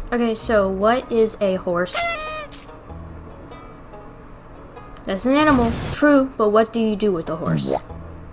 Okay, so what is a horse? That's an animal, true, but what do you do with a horse?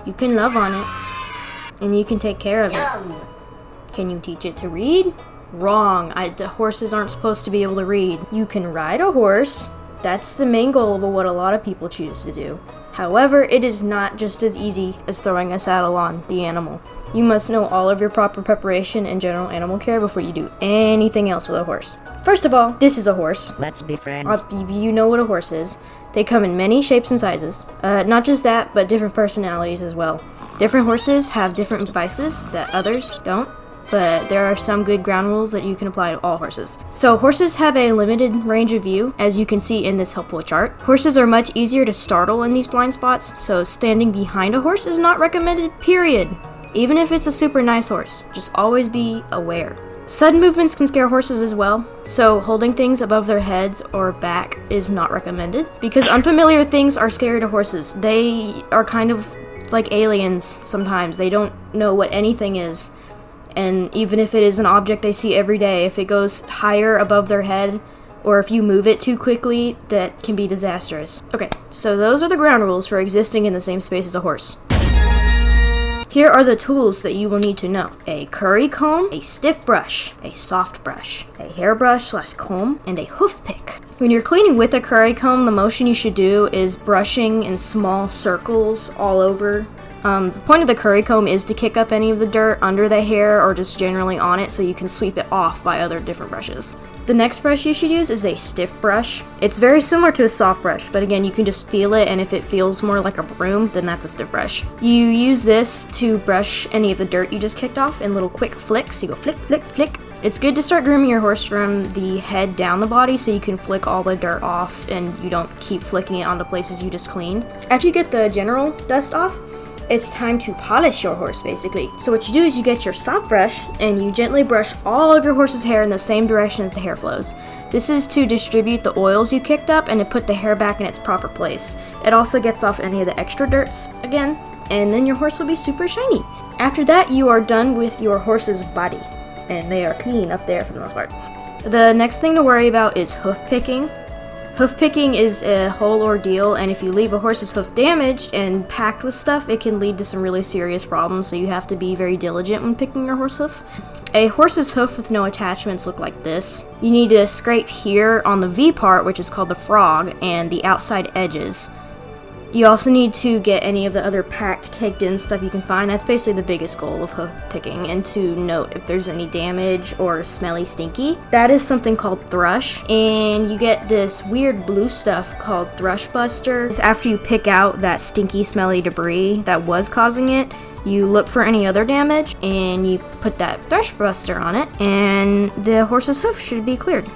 You can love on it, and you can take care of it. Can you teach it to read? Wrong. The horses aren't supposed to be able to read. You can ride a horse. That's the main goal of what a lot of people choose to do. However, it is not just as easy as throwing a saddle on the animal. You must know all of your proper preparation and general animal care before you do anything else with a horse. First of all, this is a horse. Let's be friends. You know what a horse is. They come in many shapes and sizes. Not just that, but different personalities as well. Different horses have different vices that others don't, but there are some good ground rules that you can apply to all horses. So horses have a limited range of view, as you can see in this helpful chart. Horses are much easier to startle in these blind spots, so standing behind a horse is not recommended, period. Even if it's a super nice horse, just always be aware. Sudden movements can scare horses as well, so holding things above their heads or back is not recommended, because unfamiliar things are scary to horses. They are kind of like aliens sometimes. They don't know what anything is. And even if it is an object they see every day, if it goes higher above their head, or if you move it too quickly, that can be disastrous. Okay, so those are the ground rules for existing in the same space as a horse. Here are the tools that you will need to know. A curry comb, a stiff brush, a soft brush, a hairbrush/comb, and a hoof pick. When you're cleaning with a curry comb, the motion you should do is brushing in small circles all over. The point of the curry comb is to kick up any of the dirt under the hair or just generally on it so you can sweep it off by other different brushes. The next brush you should use is a stiff brush. It's very similar to a soft brush, but again, you can just feel it, and if it feels more like a broom, then that's a stiff brush. You use this to brush any of the dirt you just kicked off in little quick flicks. You go flick, flick, flick. It's good to start grooming your horse from the head down the body so you can flick all the dirt off and you don't keep flicking it onto places you just cleaned. After you get the general dust off, it's time to polish your horse, basically. So what you do is you get your soft brush and you gently brush all of your horse's hair in the same direction as the hair flows. This is to distribute the oils you kicked up and to put the hair back in its proper place. It also gets off any of the extra dirts again, and then your horse will be super shiny. After that, you are done with your horse's body, and they are clean up there for the most part. The next thing to worry about is hoof picking. Hoof picking is a whole ordeal, and if you leave a horse's hoof damaged and packed with stuff, it can lead to some really serious problems, so you have to be very diligent when picking your horse hoof. A horse's hoof with no attachments look like this. You need to scrape here on the V part, which is called the frog, and the outside edges. You also need to get any of the other packed, caked in stuff you can find. That's basically the biggest goal of hoof picking, and to note if there's any damage or smelly stinky. That is something called thrush, and you get this weird blue stuff called thrush buster. After you pick out that stinky, smelly debris that was causing it, you look for any other damage, and you put that thrush buster on it, and the horse's hoof should be cleared.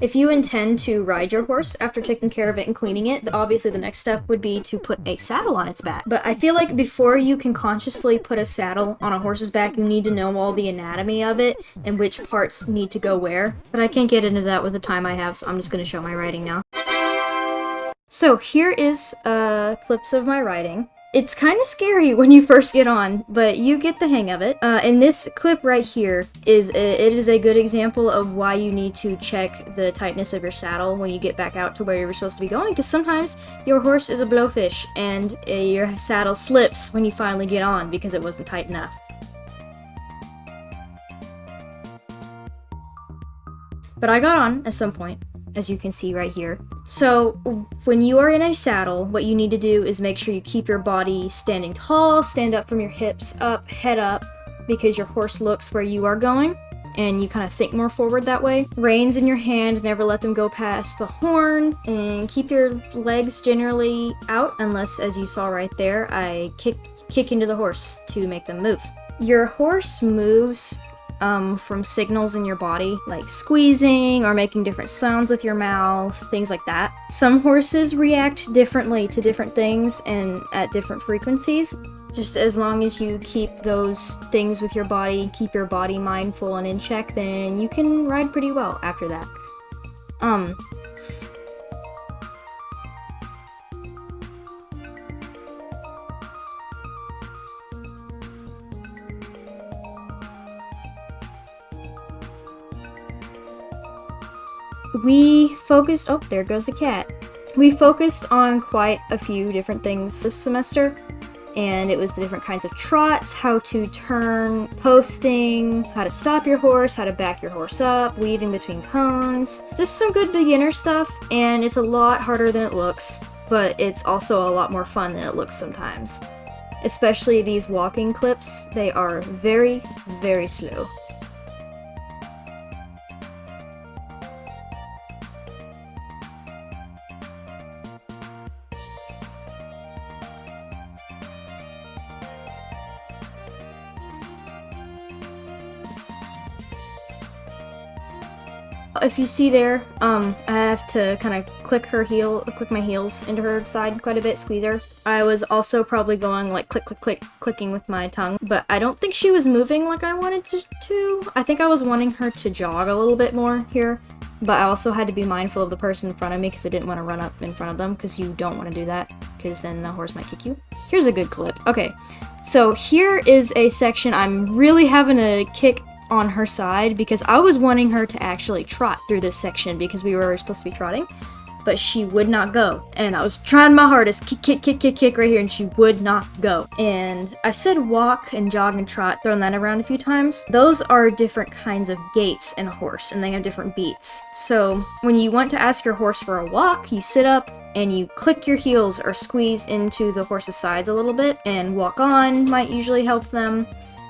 If you intend to ride your horse after taking care of it and cleaning it, obviously the next step would be to put a saddle on its back. But I feel like before you can consciously put a saddle on a horse's back, you need to know all the anatomy of it and which parts need to go where. But I can't get into that with the time I have, so I'm just going to show my riding now. So here is clips of my riding. It's kind of scary when you first get on, but you get the hang of it. And this clip right here is a good example of why you need to check the tightness of your saddle when you get back out to where you're supposed to be going, because sometimes your horse is a blowfish and your saddle slips when you finally get on because it wasn't tight enough. But I got on at some point, as you can see right here. So when you are in a saddle, what you need to do is make sure you keep your body standing tall, stand up from your hips up, head up, because your horse looks where you are going, and you kind of think more forward that way. Reins in your hand, never let them go past the horn, and keep your legs generally out, unless, as you saw right there, I kick into the horse to make them move. Your horse moves from signals in your body, like squeezing or making different sounds with your mouth, things like that. Some horses react differently to different things and at different frequencies. Just as long as you keep those things with your body, keep your body mindful and in check, then you can ride pretty well after that. we focused, oh, there goes a cat. We focused on quite a few different things this semester, and it was the different kinds of trots, how to turn, posting, how to stop your horse, how to back your horse up, weaving between cones, just some good beginner stuff, and it's a lot harder than it looks, but it's also a lot more fun than it looks sometimes. Especially these walking clips, they are very, very slow. If you see there, I have to kind of click my heels into her side quite a bit, squeeze her. I was also probably going like clicking with my tongue, but I don't think she was moving like I wanted to. I think I was wanting her to jog a little bit more here, but I also had to be mindful of the person in front of me because I didn't want to run up in front of them, because you don't want to do that, because then the horse might kick you. Here's a good clip. Okay, so here is a section I'm really having to kick on her side because I was wanting her to actually trot through this section because we were supposed to be trotting, but she would not go. And I was trying my hardest, kick right here, and she would not go. And I said walk and jog and trot, throwing that around a few times. Those are different kinds of gaits in a horse, and they have different beats. So when you want to ask your horse for a walk, you sit up and you click your heels or squeeze into the horse's sides a little bit, and walk on might usually help them.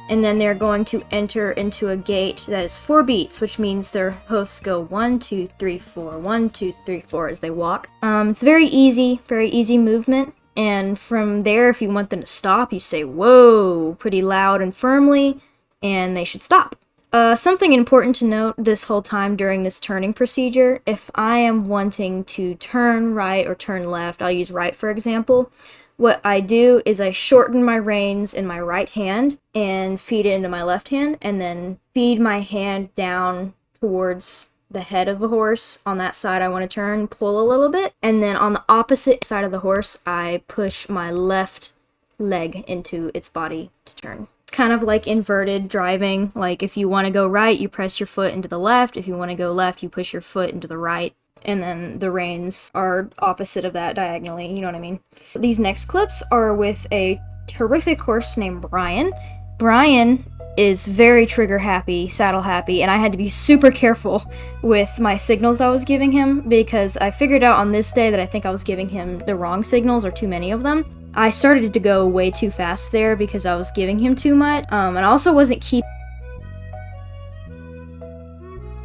And then they're going to enter into a gait that is 4 beats, which means their hoofs go 1, 2, 3, 4, 1, 2, 3, 4 as they walk. It's very easy movement. And from there, if you want them to stop, you say whoa pretty loud and firmly, and they should stop. Something important to note this whole time during this turning procedure, if I am wanting to turn right or turn left, I'll use right for example. What I do is I shorten my reins in my right hand and feed it into my left hand, and then feed my hand down towards the head of the horse. On that side I want to turn, pull a little bit, and then on the opposite side of the horse I push my left leg into its body to turn. It's kind of like inverted driving. Like if you want to go right, you press your foot into the left. If you want to go left, you push your foot into the right. And then the reins are opposite of that diagonally, you know what I mean? These next clips are with a terrific horse named Brian. Brian is very trigger happy, saddle happy, and I had to be super careful with my signals I was giving him because I figured out on this day that I think I was giving him the wrong signals or too many of them. I started to go way too fast there because I was giving him too much, and I also wasn't keeping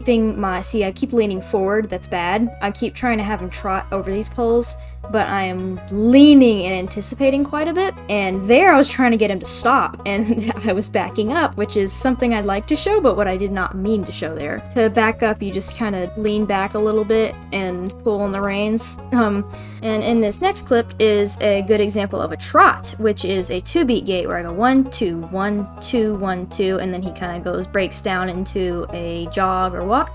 I keep leaning forward, that's bad. I keep trying to have him trot over these poles, but I am leaning and anticipating quite a bit, and there I was trying to get him to stop, and I was backing up, which is something I'd like to show, but what I did not mean to show there. To back up, you just kind of lean back a little bit and pull on the reins. And in this next clip is a good example of a trot, which is a 2-beat gait where I go 1, 2, 1, 2, 1, 2, and then he kind of breaks down into a jog or walk.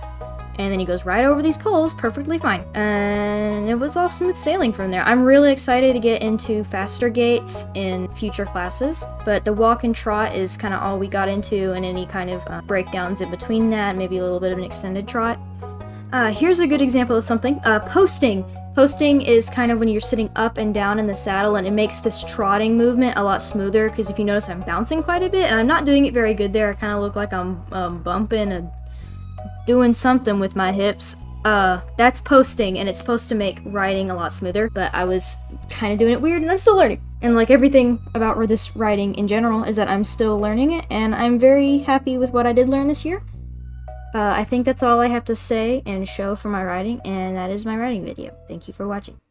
And then he goes right over these poles perfectly fine. And it was all smooth sailing from there. I'm really excited to get into faster gaits in future classes, but the walk and trot is kind of all we got into, and any kind of breakdowns in between that, maybe a little bit of an extended trot. Here's a good example of something. Posting. Posting is kind of when you're sitting up and down in the saddle, and it makes this trotting movement a lot smoother, because if you notice I'm bouncing quite a bit, and I'm not doing it very good there. I kind of look like I'm bumping and doing something with my hips. That's posting, and it's supposed to make riding a lot smoother, but I was kind of doing it weird, and I'm still learning. And like everything about this riding in general is that I'm still learning it, and I'm very happy with what I did learn this year. I think that's all I have to say and show for my riding, and that is my riding video. Thank you for watching.